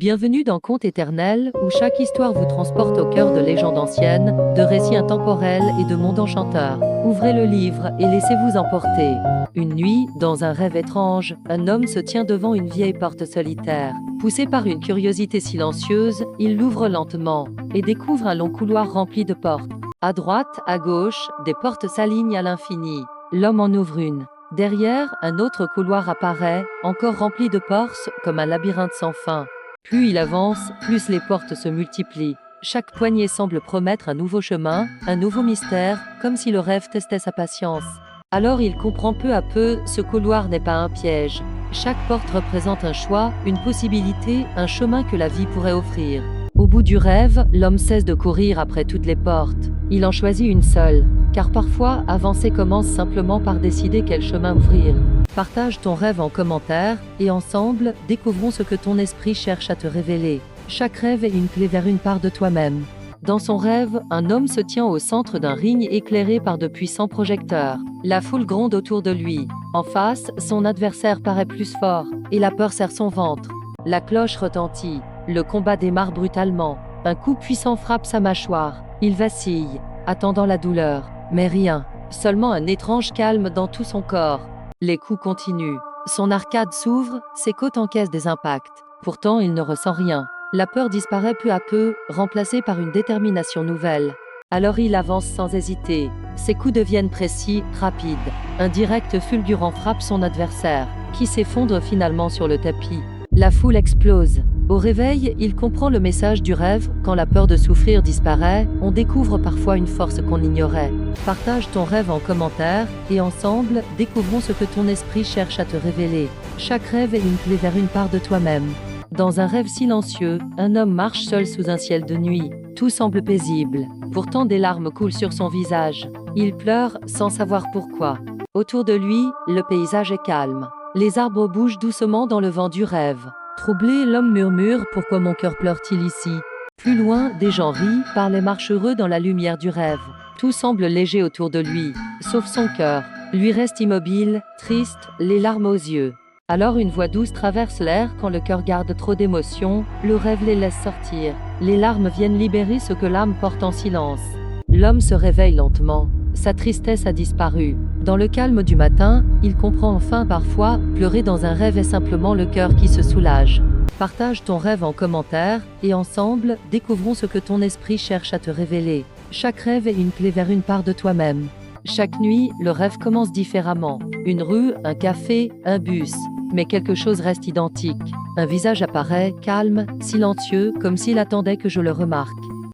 Bienvenue dans Contes éternels, où chaque histoire vous transporte au cœur de légendes anciennes, de récits intemporels et de mondes enchanteurs. Ouvrez le livre et laissez-vous emporter. Une nuit, dans un rêve étrange, un homme se tient devant une vieille porte solitaire. Poussé par une curiosité silencieuse, il l'ouvre lentement et découvre un long couloir rempli de portes. À droite, à gauche, des portes s'alignent à l'infini. L'homme en ouvre une. Derrière, un autre couloir apparaît, encore rempli de portes, comme un labyrinthe sans fin. Plus il avance, plus les portes se multiplient. Chaque poignée semble promettre un nouveau chemin, un nouveau mystère, comme si le rêve testait sa patience. Alors il comprend peu à peu, ce couloir n'est pas un piège. Chaque porte représente un choix, une possibilité, un chemin que la vie pourrait offrir. Au bout du rêve, l'homme cesse de courir après toutes les portes. Il en choisit une seule, car parfois, avancer commence simplement par décider quel chemin ouvrir. Partage ton rêve en commentaire, et ensemble, découvrons ce que ton esprit cherche à te révéler. Chaque rêve est une clé vers une part de toi-même. Dans son rêve, un homme se tient au centre d'un ring éclairé par de puissants projecteurs. La foule gronde autour de lui. En face, son adversaire paraît plus fort, et la peur serre son ventre. La cloche retentit. Le combat démarre brutalement. Un coup puissant frappe sa mâchoire. Il vacille, attendant la douleur. Mais rien. Seulement un étrange calme dans tout son corps. Les coups continuent. Son arcade s'ouvre, ses côtes encaissent des impacts. Pourtant, il ne ressent rien. La peur disparaît peu à peu, remplacée par une détermination nouvelle. Alors il avance sans hésiter. Ses coups deviennent précis, rapides. Un direct fulgurant frappe son adversaire, qui s'effondre finalement sur le tapis. La foule explose. Au réveil, il comprend le message du rêve. Quand la peur de souffrir disparaît, on découvre parfois une force qu'on ignorait. Partage ton rêve en commentaire, et ensemble, découvrons ce que ton esprit cherche à te révéler. Chaque rêve est une clé vers une part de toi-même. Dans un rêve silencieux, un homme marche seul sous un ciel de nuit. Tout semble paisible. Pourtant des larmes coulent sur son visage. Il pleure, sans savoir pourquoi. Autour de lui, le paysage est calme. Les arbres bougent doucement dans le vent du rêve. Troublé, l'homme murmure « Pourquoi mon cœur pleure-t-il ici ?» Plus loin, des gens rient, parlent et marchent heureux dans la lumière du rêve. Tout semble léger autour de lui, sauf son cœur. Lui reste immobile, triste, les larmes aux yeux. Alors une voix douce traverse l'air. Quand le cœur garde trop d'émotions, le rêve les laisse sortir. Les larmes viennent libérer ce que l'âme porte en silence. L'homme se réveille lentement. Sa tristesse a disparu. Dans le calme du matin, il comprend enfin parfois, pleurer dans un rêve est simplement le cœur qui se soulage. Partage ton rêve en commentaire, et ensemble, découvrons ce que ton esprit cherche à te révéler. Chaque rêve est une clé vers une part de toi-même. Chaque nuit, le rêve commence différemment. Une rue, un café, un bus. Mais quelque chose reste identique. Un visage apparaît, calme, silencieux, comme s'il attendait que je le remarque.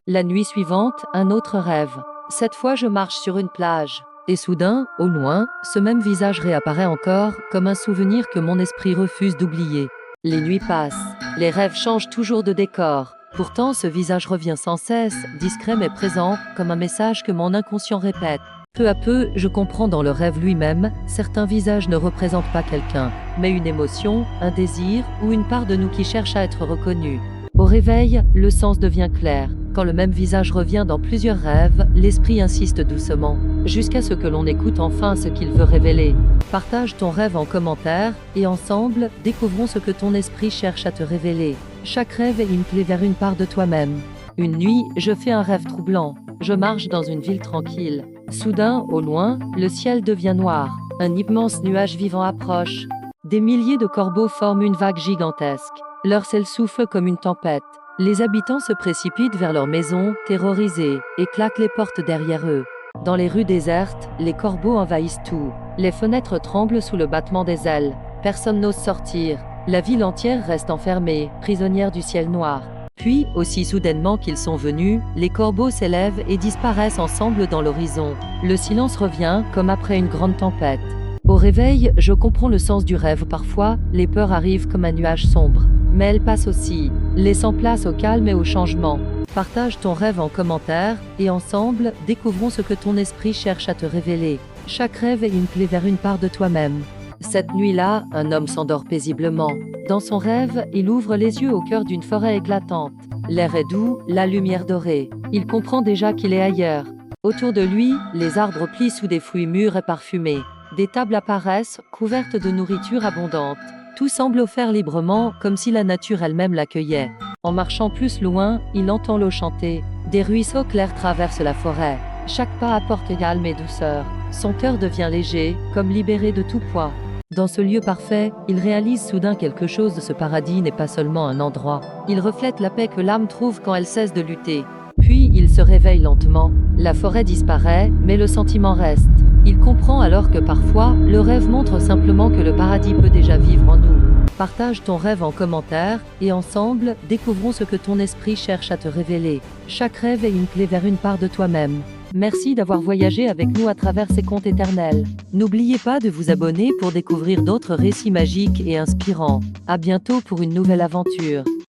La nuit suivante, un autre rêve. Cette fois, je marche sur une plage. Et soudain, au loin, ce même visage réapparaît encore, comme un souvenir que mon esprit refuse d'oublier. Les nuits passent. Les rêves changent toujours de décor. Pourtant, ce visage revient sans cesse, discret mais présent, comme un message que mon inconscient répète. Peu à peu, je comprends dans le rêve lui-même, certains visages ne représentent pas quelqu'un, mais une émotion, un désir ou une part de nous qui cherche à être reconnue. Au réveil, le sens devient clair. Quand le même visage revient dans plusieurs rêves, l'esprit insiste doucement, jusqu'à ce que l'on écoute enfin ce qu'il veut révéler. Partage ton rêve en commentaire, et ensemble, découvrons ce que ton esprit cherche à te révéler. Chaque rêve est une clé vers une part de toi-même. Une nuit, je fais un rêve troublant. Je marche dans une ville tranquille. Soudain, au loin, le ciel devient noir. Un immense nuage vivant approche. Des milliers de corbeaux forment une vague gigantesque. Leur ciel souffle comme une tempête. Les habitants se précipitent vers leurs maisons, terrorisés, et claquent les portes derrière eux. Dans les rues désertes, les corbeaux envahissent tout. Les fenêtres tremblent sous le battement des ailes. Personne n'ose sortir. La ville entière reste enfermée, prisonnière du ciel noir. Puis, aussi soudainement qu'ils sont venus, les corbeaux s'élèvent et disparaissent ensemble dans l'horizon. Le silence revient, comme après une grande tempête. Au réveil, je comprends le sens du rêve. Parfois, les peurs arrivent comme un nuage sombre. Mais elles passent aussi, laissant place au calme et au changement. Partage ton rêve en commentaire, et ensemble, découvrons ce que ton esprit cherche à te révéler. Chaque rêve est une clé vers une part de toi-même. Cette nuit-là, un homme s'endort paisiblement. Dans son rêve, il ouvre les yeux au cœur d'une forêt éclatante. L'air est doux, la lumière dorée. Il comprend déjà qu'il est ailleurs. Autour de lui, les arbres plient sous des fruits mûrs et parfumés. Des tables apparaissent, couvertes de nourriture abondante. Tout semble offert librement, comme si la nature elle-même l'accueillait. En marchant plus loin, il entend l'eau chanter. Des ruisseaux clairs traversent la forêt. Chaque pas apporte calme et douceur. Son cœur devient léger, comme libéré de tout poids. Dans ce lieu parfait, il réalise soudain quelque chose de ce paradis n'est pas seulement un endroit. Il reflète la paix que l'âme trouve quand elle cesse de lutter. Puis il se réveille lentement. La forêt disparaît, mais le sentiment reste. Il comprend alors que parfois, le rêve montre simplement que le paradis peut déjà vivre en nous. Partage ton rêve en commentaire, et ensemble, découvrons ce que ton esprit cherche à te révéler. Chaque rêve est une clé vers une part de toi-même. Merci d'avoir voyagé avec nous à travers ces contes éternels. N'oubliez pas de vous abonner pour découvrir d'autres récits magiques et inspirants. À bientôt pour une nouvelle aventure.